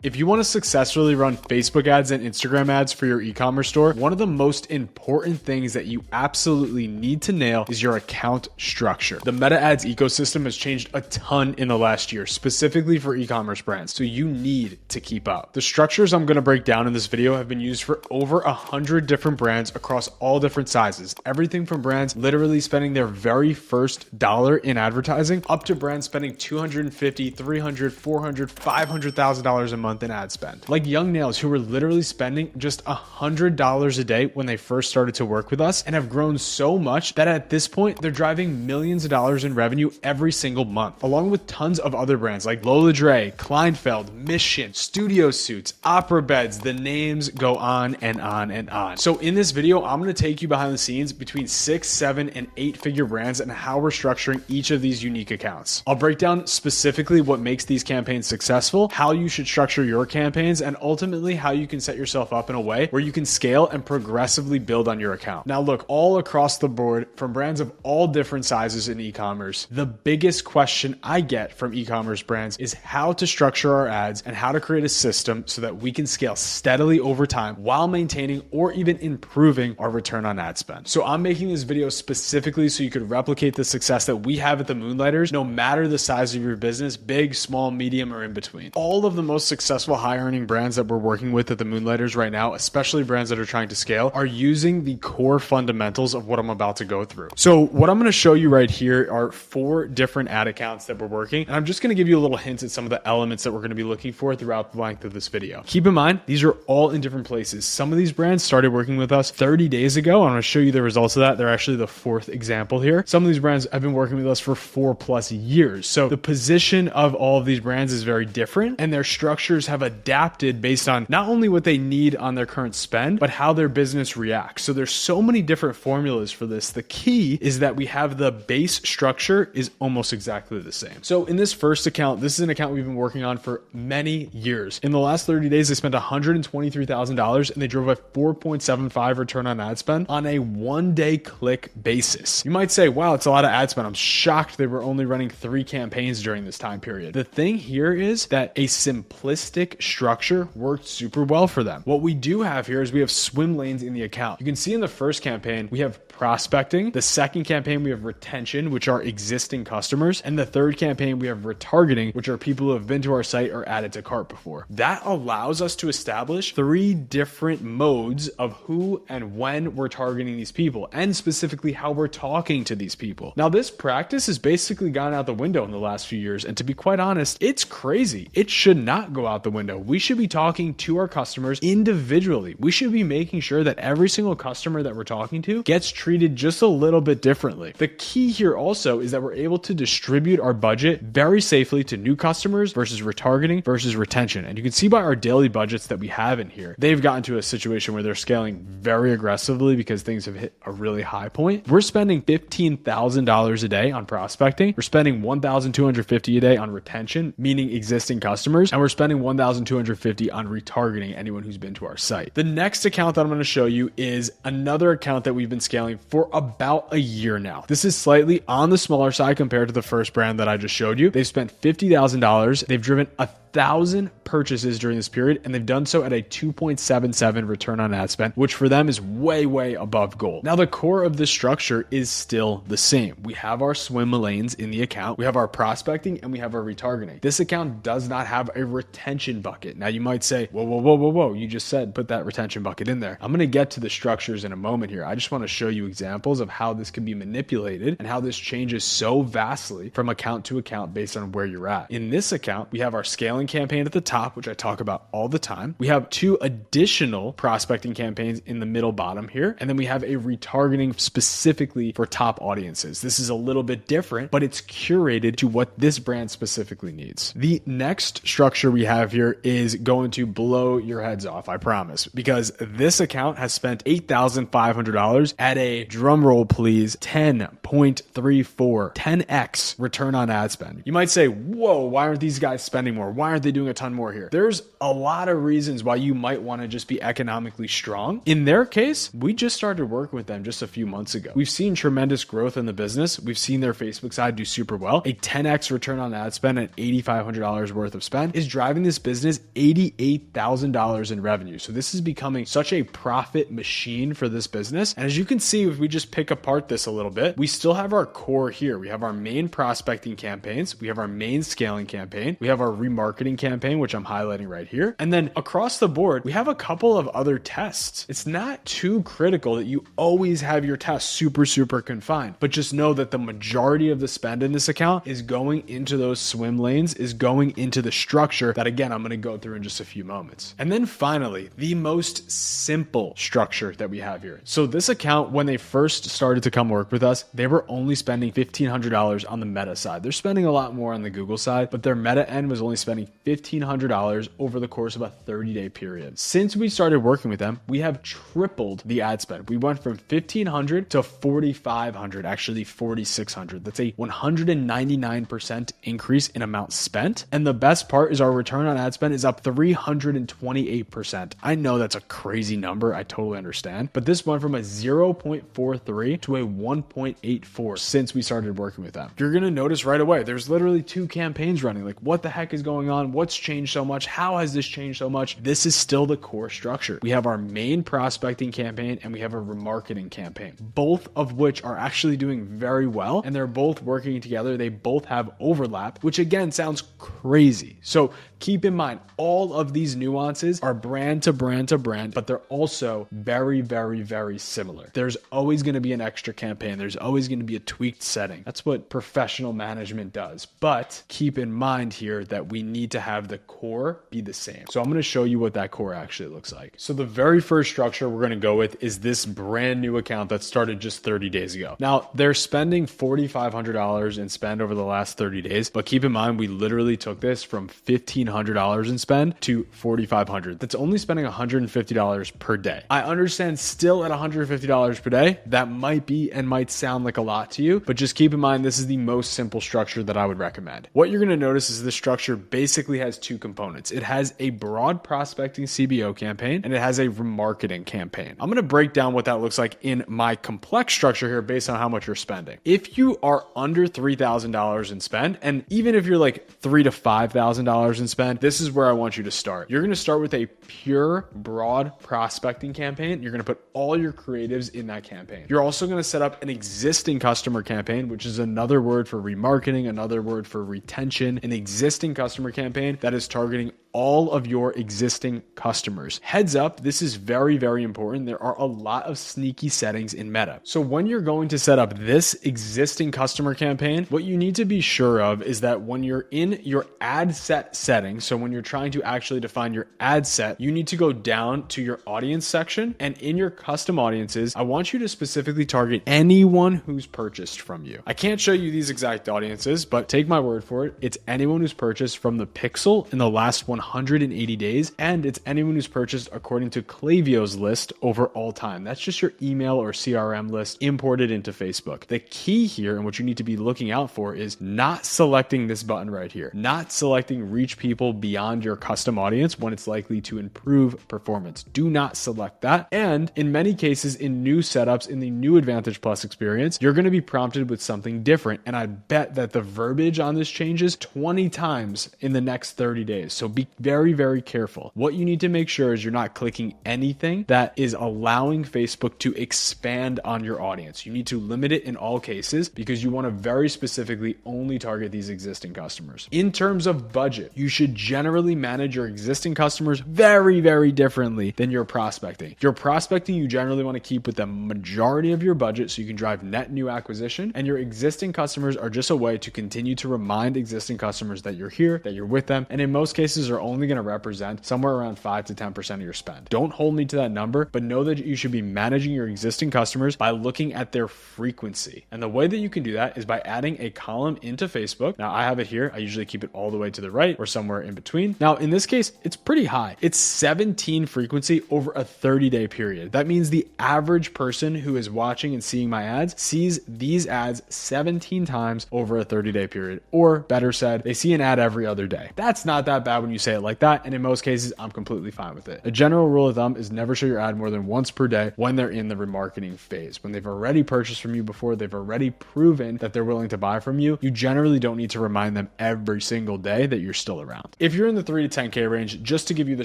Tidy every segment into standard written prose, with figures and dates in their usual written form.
If you want to successfully run Facebook ads and Instagram ads for your e-commerce store, one of the most important things that you absolutely need to nail is your account structure. The Meta Ads ecosystem has changed a ton in the last year, specifically for e-commerce brands, so you need to keep up. The structures I'm going to break down in this video have been used for over 100 different brands across all different sizes. Everything from brands literally spending their very first dollar in advertising up to brands spending $250,000, $300,000, $400,000, $500,000 a month in ad spend. Like Young Nails, who were literally spending just $100 a day when they first started to work with us and have grown so much that at this point, they're driving millions of dollars in revenue every single month, along with tons of other brands like Lola Dre, Kleinfeld, Mission, Studio Suits, Opera Beds, the names go on and on and on. So in this video, I'm going to take you behind the scenes between 6, 7, and 8-figure brands and how we're structuring each of these unique accounts. I'll break down specifically what makes these campaigns successful, how you should structure your campaigns, and ultimately how you can set yourself up in a way where you can scale and progressively build on your account. Now look, all across the board from brands of all different sizes in e-commerce, the biggest question I get from e-commerce brands is how to structure our ads and how to create a system so that we can scale steadily over time while maintaining or even improving our return on ad spend. So I'm making this video specifically so you could replicate the success that we have at the Moonlighters, no matter the size of your business, big, small, medium, or in between. All of the most successful high-earning brands that we're working with at the Moonlighters right now, especially brands that are trying to scale, are using the core fundamentals of what I'm about to go through. So what I'm going to show you right here are 4 different ad accounts that we're working, and I'm just going to give you a little hint at some of the elements that we're going to be looking for throughout the length of this video. Keep in mind, these are all in different places. Some of these brands started working with us 30 days ago. I'm going to show you the results of that. They're actually the 4th example here. Some of these brands have been working with us for 4+ years. So the position of all of these brands is very different, and their structures have adapted based on not only what they need on their current spend, but how their business reacts. So there's so many different formulas for this. The key is that we have the base structure is almost exactly the same. So in this first account, this is an account we've been working on for many years. In the last 30 days, they spent $123,000 and they drove a 4.75 return on ad spend on a 1-day click basis. You might say, wow, it's a lot of ad spend. I'm shocked they were only running 3 campaigns during this time period. The thing here is that a simplistic structure worked super well for them. What we do have here is we have swim lanes in the account. You can see in the first campaign, we have prospecting. The second campaign, we have retention, which are existing customers. And the third campaign, we have retargeting, which are people who have been to our site or added to cart before. That allows us to establish 3 different modes of who and when we're targeting these people, and specifically how we're talking to these people. Now, this practice has basically gone out the window in the last few years. And to be quite honest, it's crazy. It should not go out the window. We should be talking to our customers individually. We should be making sure that every single customer that we're talking to gets treated just a little bit differently. The key here also is that we're able to distribute our budget very safely to new customers versus retargeting versus retention. And you can see by our daily budgets that we have in here, they've gotten to a situation where they're scaling very aggressively because things have hit a really high point. We're spending $15,000 a day on prospecting. We're spending $1,250 a day on retention, meaning existing customers, and we're spending $1,250 on retargeting anyone who's been to our site. The next account that I'm going to show you is another account that we've been scaling for about a year now. This is slightly on the smaller side compared to the first brand that I just showed you. They've spent $50,000. They've driven 1,000 purchases during this period, and they've done so at a 2.77 return on ad spend, which for them is way, way above goal. Now, the core of this structure is still the same. We have our swim lanes in the account, we have our prospecting, and we have our retargeting. This account does not have a retention bucket. Now, you might say, whoa, you just said put that retention bucket in there. I'm going to get to the structures in a moment here. I just want to show you examples of how this can be manipulated and how this changes so vastly from account to account based on where you're at. In this account, we have our scaling campaign at the top, which I talk about all the time. We have 2 additional prospecting campaigns in the middle bottom here. And then we have a retargeting specifically for top audiences. This is a little bit different, but it's curated to what this brand specifically needs. The next structure we have here is going to blow your heads off, I promise, because this account has spent $8,500 at a, drum roll please, 10.34, 10x return on ad spend. You might say, whoa, why aren't these guys spending more? Why why aren't they doing a ton more here? There's a lot of reasons why you might want to just be economically strong. In their case, we just started working with them just a few months ago. We've seen tremendous growth in the business. We've seen their Facebook side do super well. A 10x return on ad spend at $8,500 worth of spend is driving this business $88,000 in revenue. So this is becoming such a profit machine for this business. And as you can see, if we just pick apart this a little bit, we still have our core here. We have our main prospecting campaigns. We have our main scaling campaign. We have our remarketing campaign, which I'm highlighting right here. And then across the board, we have a couple of other tests. It's not too critical that you always have your tests super confined, but just know that the majority of the spend in this account is going into those swim lanes, is going into the structure that, again, I'm going to go through in just a few moments. And then finally, the most simple structure that we have here. So this account, when they first started to come work with us, they were only spending $1,500 on the Meta side. They're spending a lot more on the Google side, but their Meta end was only spending $1,500 over the course of a 30-day period. Since we started working with them, we have tripled the ad spend. We went from $1,500 to $4,500, actually $4,600. That's a 199% increase in amount spent. And the best part is our return on ad spend is up 328%. I know that's a crazy number. I totally understand. But this went from a 0.43 to a 1.84 since we started working with them. You're going to notice right away, there's literally 2 campaigns running. Like, what the heck is going on? What's changed so much? How has this changed so much? This is still the core structure. We have our main prospecting campaign and we have a remarketing campaign, both of which are actually doing very well. And they're both working together. They both have overlap, which again sounds crazy. So keep in mind, all of these nuances are brand to brand to brand, but they're also very similar. There's always going to be an extra campaign. There's always going to be a tweaked setting. That's what professional management does. But keep in mind here that we need to have the core be the same. So I'm going to show you what that core actually looks like. So the very first structure we're going to go with is this brand new account that started just 30 days ago. Now they're spending $4,500 in spend over the last 30 days, but keep in mind, we literally took this from $1,500 in spend to $4,500. That's only spending $150 per day. I understand still at $150 per day, that might be and might sound like a lot to you, but just keep in mind, this is the most simple structure that I would recommend. What you're going to notice is this structure basically has 2 components. It has a broad prospecting CBO campaign and it has a remarketing campaign. I'm going to break down what that looks like in my complex structure here based on how much you're spending. If you are under $3,000 in spend, and even if you're like $3,000 to $5,000 in spend, this is where I want you to start. You're going to start with a pure broad prospecting campaign. You're going to put all your creatives in that campaign. You're also going to set up an existing customer campaign, which is another word for remarketing, another word for retention, an existing customer campaign that is targeting all of your existing customers. Heads up, this is very important. There are a lot of sneaky settings in Meta. So when you're going to set up this existing customer campaign, what you need to be sure of is that when you're in your ad set settings, so when you're trying to actually define your ad set, you need to go down to your audience section, and in your custom audiences, I want you to specifically target anyone who's purchased from you. I can't show you these exact audiences, but take my word for it. It's anyone who's purchased from the pixel in the last 180 days, and it's anyone who's purchased according to Klaviyo's list over all time. That's just your email or CRM list imported into Facebook. The key here and what you need to be looking out for is not selecting this button right here, not selecting reach people beyond your custom audience when it's likely to improve performance. Do not select that. And in many cases, in new setups, in the new Advantage Plus experience, you're going to be prompted with something different. And I bet that the verbiage on this changes 20 times in the next 30 days. So be very careful. What you need to make sure is you're not clicking anything that is allowing Facebook to expand on your audience. You need to limit it in all cases because you want to very specifically only target these existing customers. In terms of budget, you should generally manage your existing customers very differently than your prospecting. Your prospecting, you generally want to keep with the majority of your budget so you can drive net new acquisition, and your existing customers are just a way to continue to remind existing customers that you're here, that you're with them, and in most cases are are only going to represent somewhere around 5 to 10% of your spend. Don't hold me to that number, but know that you should be managing your existing customers by looking at their frequency. And the way that you can do that is by adding a column into Facebook. Now I have it here. I usually keep it all the way to the right or somewhere in between. Now in this case, it's pretty high. It's 17 frequency over a 30-day period. That means the average person who is watching and seeing my ads sees these ads 17 times over a 30-day period, or better said, they see an ad every other day. That's not that bad when you say it like that, and in most cases, I'm completely fine with it. A general rule of thumb is never show your ad more than once per day when they're in the remarketing phase. When they've already purchased from you before, they've already proven that they're willing to buy from you, you generally don't need to remind them every single day that you're still around. If you're in the 3 to 10K range, just to give you the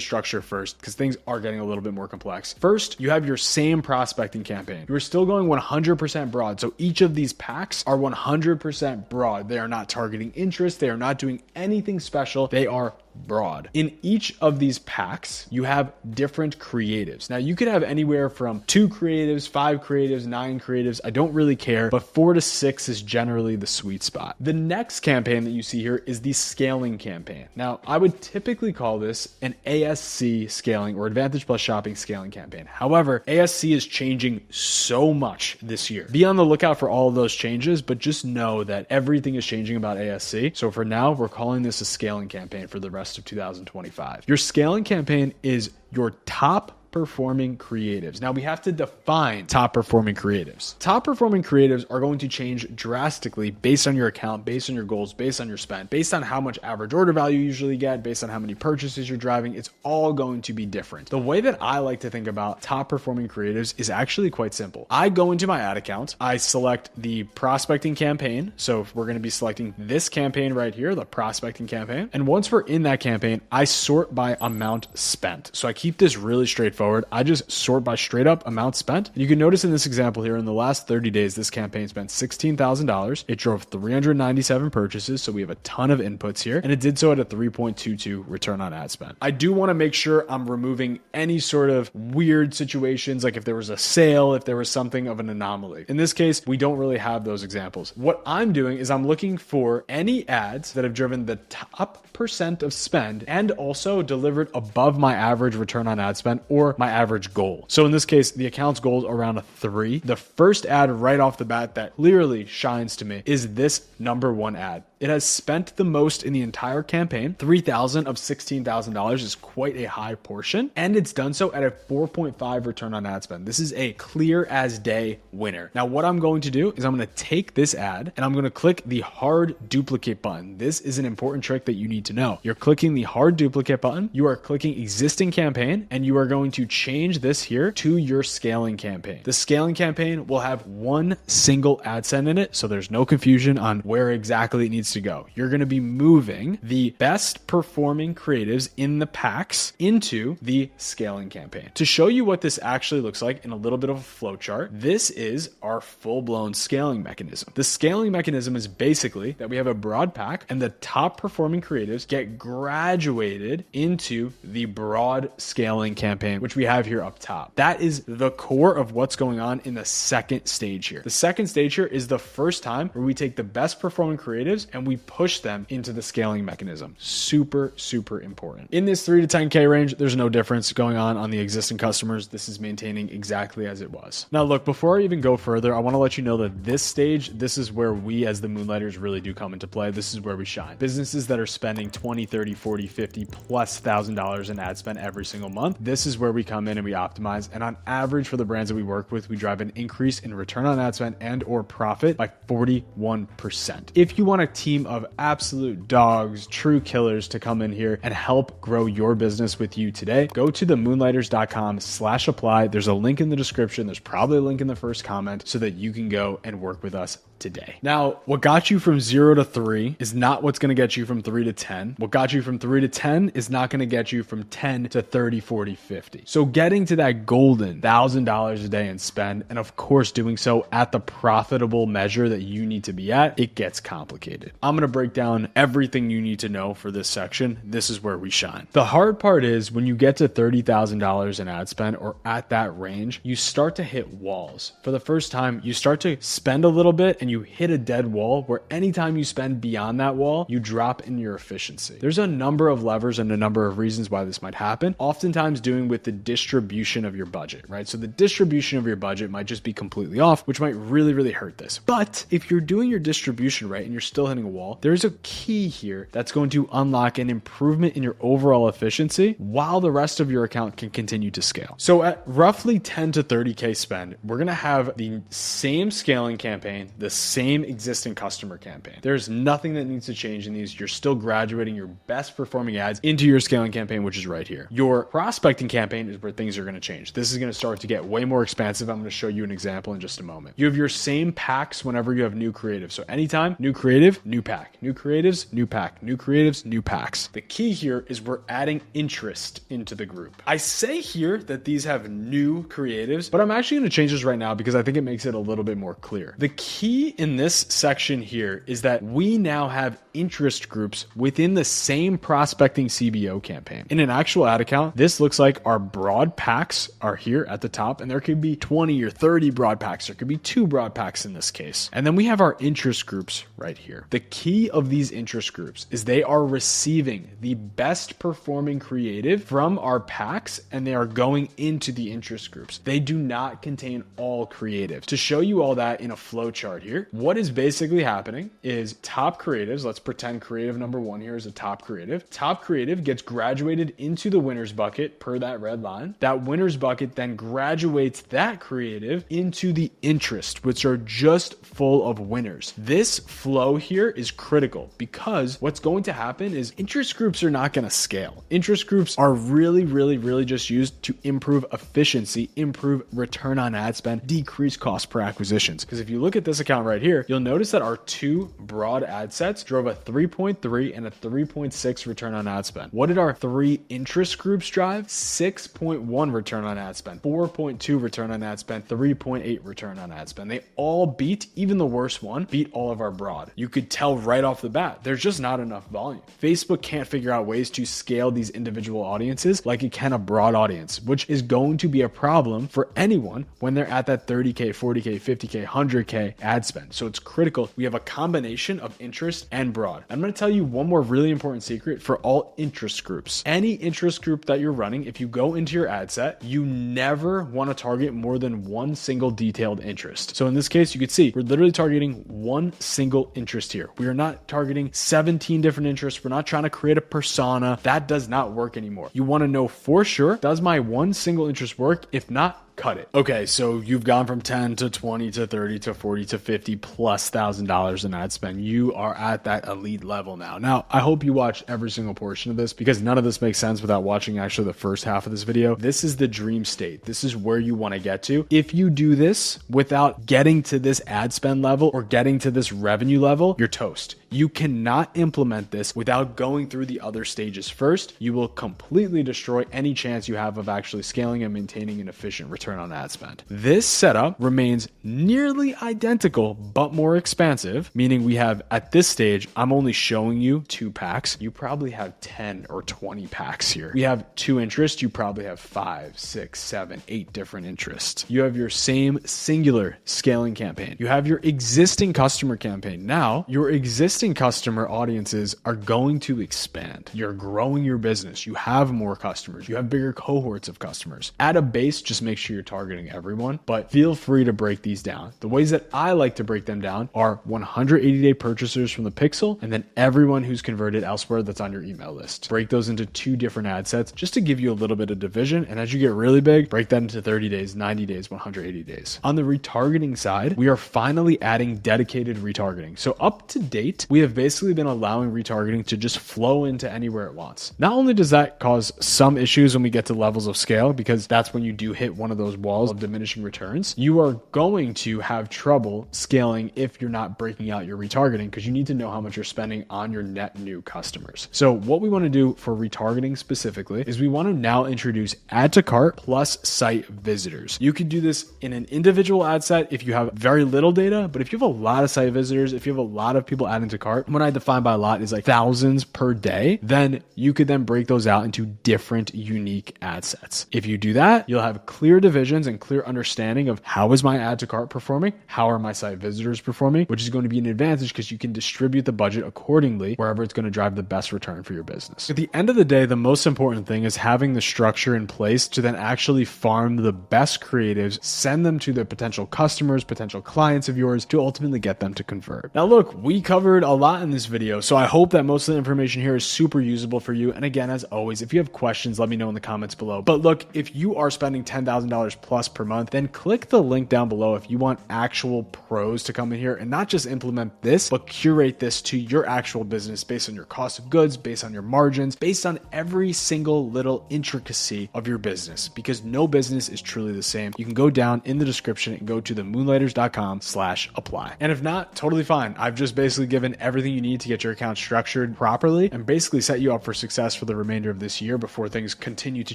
structure first, because things are getting a little bit more complex. First, you have your same prospecting campaign. You're still going 100% broad. So each of these packs are 100% broad. They are not targeting interest. They are not doing anything special. They are broad. In each of these packs, you have different creatives. Now you could have anywhere from 2 creatives, 5 creatives, 9 creatives. I don't really care, but 4 to 6 is generally the sweet spot. The next campaign that you see here is the scaling campaign. Now I would typically call this an ASC scaling or Advantage Plus Shopping scaling campaign. However, ASC is changing so much this year. Be on the lookout for all of those changes, but just know that everything is changing about ASC. So for now, we're calling this a scaling campaign for the rest of 2025. Your scaling campaign is your top performing creatives. Now we have to define top performing creatives. Top performing creatives are going to change drastically based on your account, based on your goals, based on your spend, based on how much average order value you usually get, based on how many purchases you're driving. It's all going to be different. The way that I like to think about top performing creatives is actually quite simple. I go into my ad account, I select the prospecting campaign. So if we're going to be selecting this campaign right here, the prospecting campaign. And once we're in that campaign, I sort by amount spent. So I keep this really straightforward. I just sort by straight up amount spent. And you can notice in this example here, in the last 30 days, this campaign spent $16,000. It drove 397 purchases. So we have a ton of inputs here, and it did so at a 3.22 return on ad spend. I do want to make sure I'm removing any sort of weird situations, like if there was a sale, if there was something of an anomaly. In this case, we don't really have those examples. What I'm doing is I'm looking for any ads that have driven the top % of spend and also delivered above my average return on ad spend or my average goal. So in this case, the account's goal is around a 3. The first ad right off the bat that clearly shines to me is this number 1 ad. It has spent the most in the entire campaign. $3,000 of $16,000 is quite a high portion, and it's done so at a 4.5 return on ad spend. This is a clear as day winner. Now, what I'm going to do is I'm going to take this ad and I'm going to click the hard duplicate button. This is an important trick that you need to know. You're clicking the hard duplicate button, you are clicking existing campaign, and you are going to change this here to your scaling campaign. The scaling campaign will have 1 single ad set in it, so there's no confusion on where exactly it needs to go. You're going to be moving the best performing creatives in the packs into the scaling campaign. To show you what this actually looks like in a little bit of a flow chart, this is our full-blown scaling mechanism. The scaling mechanism is basically that we have a broad pack and the top performing creatives get graduated into the broad scaling campaign, which we have here up top. That is the core of what's going on in the second stage here. The second stage here is the first time where we take the best performing creatives and we push them into the scaling mechanism. Super, super important. In this 3 to 10K range, there's no difference going on the existing customers. This is maintaining exactly as it was. Now, look, before I even go further, I want to let you know that this stage, this is where we as the Moonlighters really do come into play. This is where we shine. Businesses that are spending 20, 30, 40, 50 plus $1,000 in ad spend every single month. This is where we come in and we optimize. And on average for the brands that we work with, we drive an increase in return on ad spend and or profit by 41%. If you want a team of absolute dogs, true killers to come in here and help grow your business with you today, go to the moonlighters.com/apply. There's a link in the description. There's probably a link in the first comment so that you can go and work with us today. Now, what got you from 0 to 3 is not what's going to get you from 3 to 10. What got you from 3 to 10 is not going to get you from 10 to 30, 40, 50. So getting to that golden $1,000 a day in spend, and of course doing so at the profitable measure that you need to be at, it gets complicated. I'm going to break down everything you need to know for this section. This is where we shine. The hard part is when you get to $30,000 in ad spend or at that range, you start to hit walls. For the first time, you start to spend a little bit and you you hit a dead wall where anytime you spend beyond that wall, you drop in your efficiency. There's a number of levers and a number of reasons why this might happen, oftentimes doing with the distribution of your budget, right? So the distribution of your budget might just be completely off, which might really, really hurt this. But if you're doing your distribution right and you're still hitting a wall, there's a key here that's going to unlock an improvement in your overall efficiency while the rest of your account can continue to scale. So at roughly 10 to 30K spend, we're going to have the same scaling campaign, the same existing customer campaign. There's nothing that needs to change in these. You're still graduating your best performing ads into your scaling campaign, which is right here. Your prospecting campaign is where things are going to change. This is going to start to get way more expansive. I'm going to show you an example in just a moment. You have your same packs whenever you have new creative. So anytime, new creative, new pack, new creatives, new pack, new creatives, new packs. The key here is we're adding interest into the group. I say here that these have new creatives, but I'm actually going to change this right now because I think it makes it a little bit more clear. The key in this section here is that we now have interest groups within the same prospecting CBO campaign. In an actual ad account, this looks like our broad packs are here at the top, and there could be 20 or 30 broad packs. There could be 2 broad packs in this case. And then we have our interest groups right here. The key of these interest groups is they are receiving the best performing creative from our packs, and they are going into the interest groups. They do not contain all creative. To show you all that in a flow chart here, what is basically happening is top creatives, let's pretend creative number 1 here is a top creative. Top creative gets graduated into the winners bucket per that red line. That winners bucket then graduates that creative into the interest, which are just full of winners. This flow here is critical because what's going to happen is interest groups are not going to scale. Interest groups are really just used to improve efficiency, improve return on ad spend, decrease cost per acquisitions. Because if you look at this account right here, you'll notice that our 2 broad ad sets drove a 3.3 and a 3.6 return on ad spend. What did our 3 interest groups drive? 6.1 return on ad spend, 4.2 return on ad spend, 3.8 return on ad spend. They all beat, even the worst one, beat all of our broad. You could tell right off the bat, there's just not enough volume. Facebook can't figure out ways to scale these individual audiences like it can a broad audience, which is going to be a problem for anyone when they're at that 30K, 40K, 50K, 100K ad spend. So it's critical. We have a combination of interest and broad. I'm going to tell you one more really important secret for all interest groups. Any interest group that you're running, if you go into your ad set, you never want to target more than one single detailed interest. So in this case, you could see we're literally targeting one single interest here. We are not targeting 17 different interests. We're not trying to create a persona. That does not work anymore. You want to know for sure, does my one single interest work? If not, cut it. Okay, so you've gone from 10 to 20 to 30 to 40 to 50 plus $1,000 in ad spend. You are at that elite level now. Now, I hope you watched every single portion of this because none of this makes sense without watching actually the first half of this video. This is the dream state. This is where you want to get to. If you do this without getting to this ad spend level or getting to this revenue level, you're toast. You cannot implement this without going through the other stages first. You will completely destroy any chance you have of actually scaling and maintaining an efficient return on ad spend. This setup remains nearly identical, but more expansive, meaning we have at this stage, I'm only showing you 2 packs. You probably have 10 or 20 packs here. We have 2 interests. You probably have 5, 6, 7, 8 different interests. You have your same singular scaling campaign. You have your existing customer campaign. Now, your existing customer audiences are going to expand. You're growing your business. You have more customers. You have bigger cohorts of customers. At a base, just make sure you're targeting everyone, but feel free to break these down. The ways that I like to break them down are 180-day purchasers from the pixel, and then everyone who's converted elsewhere that's on your email list. Break those into 2 different ad sets just to give you a little bit of division. And as you get really big, break that into 30 days, 90 days, 180 days. On the retargeting side, we are finally adding dedicated retargeting. So up to date, we have basically been allowing retargeting to just flow into anywhere it wants. Not only does that cause some issues when we get to levels of scale, because that's when you do hit one of those walls of diminishing returns, you are going to have trouble scaling if you're not breaking out your retargeting because you need to know how much you're spending on your net new customers. So what we want to do for retargeting specifically is we want to now introduce add to cart plus site visitors. You could do this in an individual ad set if you have very little data, but if you have a lot of site visitors, if you have a lot of people adding to to cart, what I define by a lot is like thousands per day, then you could then break those out into different unique ad sets. If you do that, you'll have clear divisions and clear understanding of how is my add to cart performing, how are my site visitors performing, which is going to be an advantage because you can distribute the budget accordingly wherever it's going to drive the best return for your business. At the end of the day, the most important thing is having the structure in place to then actually farm the best creatives, send them to the potential customers, potential clients of yours to ultimately get them to convert. Now look, we covered a lot in this video, so I hope that most of the information here is super usable for you. And again, as always, if you have questions, let me know in the comments below. But look, if you are spending $10,000 plus per month, then click the link down below if you want actual pros to come in here and not just implement this, but curate this to your actual business based on your cost of goods, based on your margins, based on every single little intricacy of your business, because no business is truly the same. You can go down in the description and go to the moonlighters.com/apply. And if not, totally fine. I've just basically given everything you need to get your account structured properly and basically set you up for success for the remainder of this year before things continue to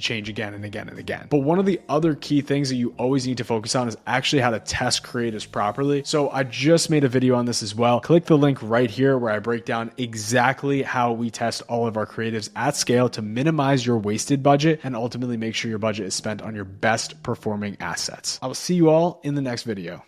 change again and again and again. But one of the other key things that you always need to focus on is actually how to test creatives properly. So I just made a video on this as well. Click the link right here where I break down exactly how we test all of our creatives at scale to minimize your wasted budget and ultimately make sure your budget is spent on your best performing assets. I will see you all in the next video.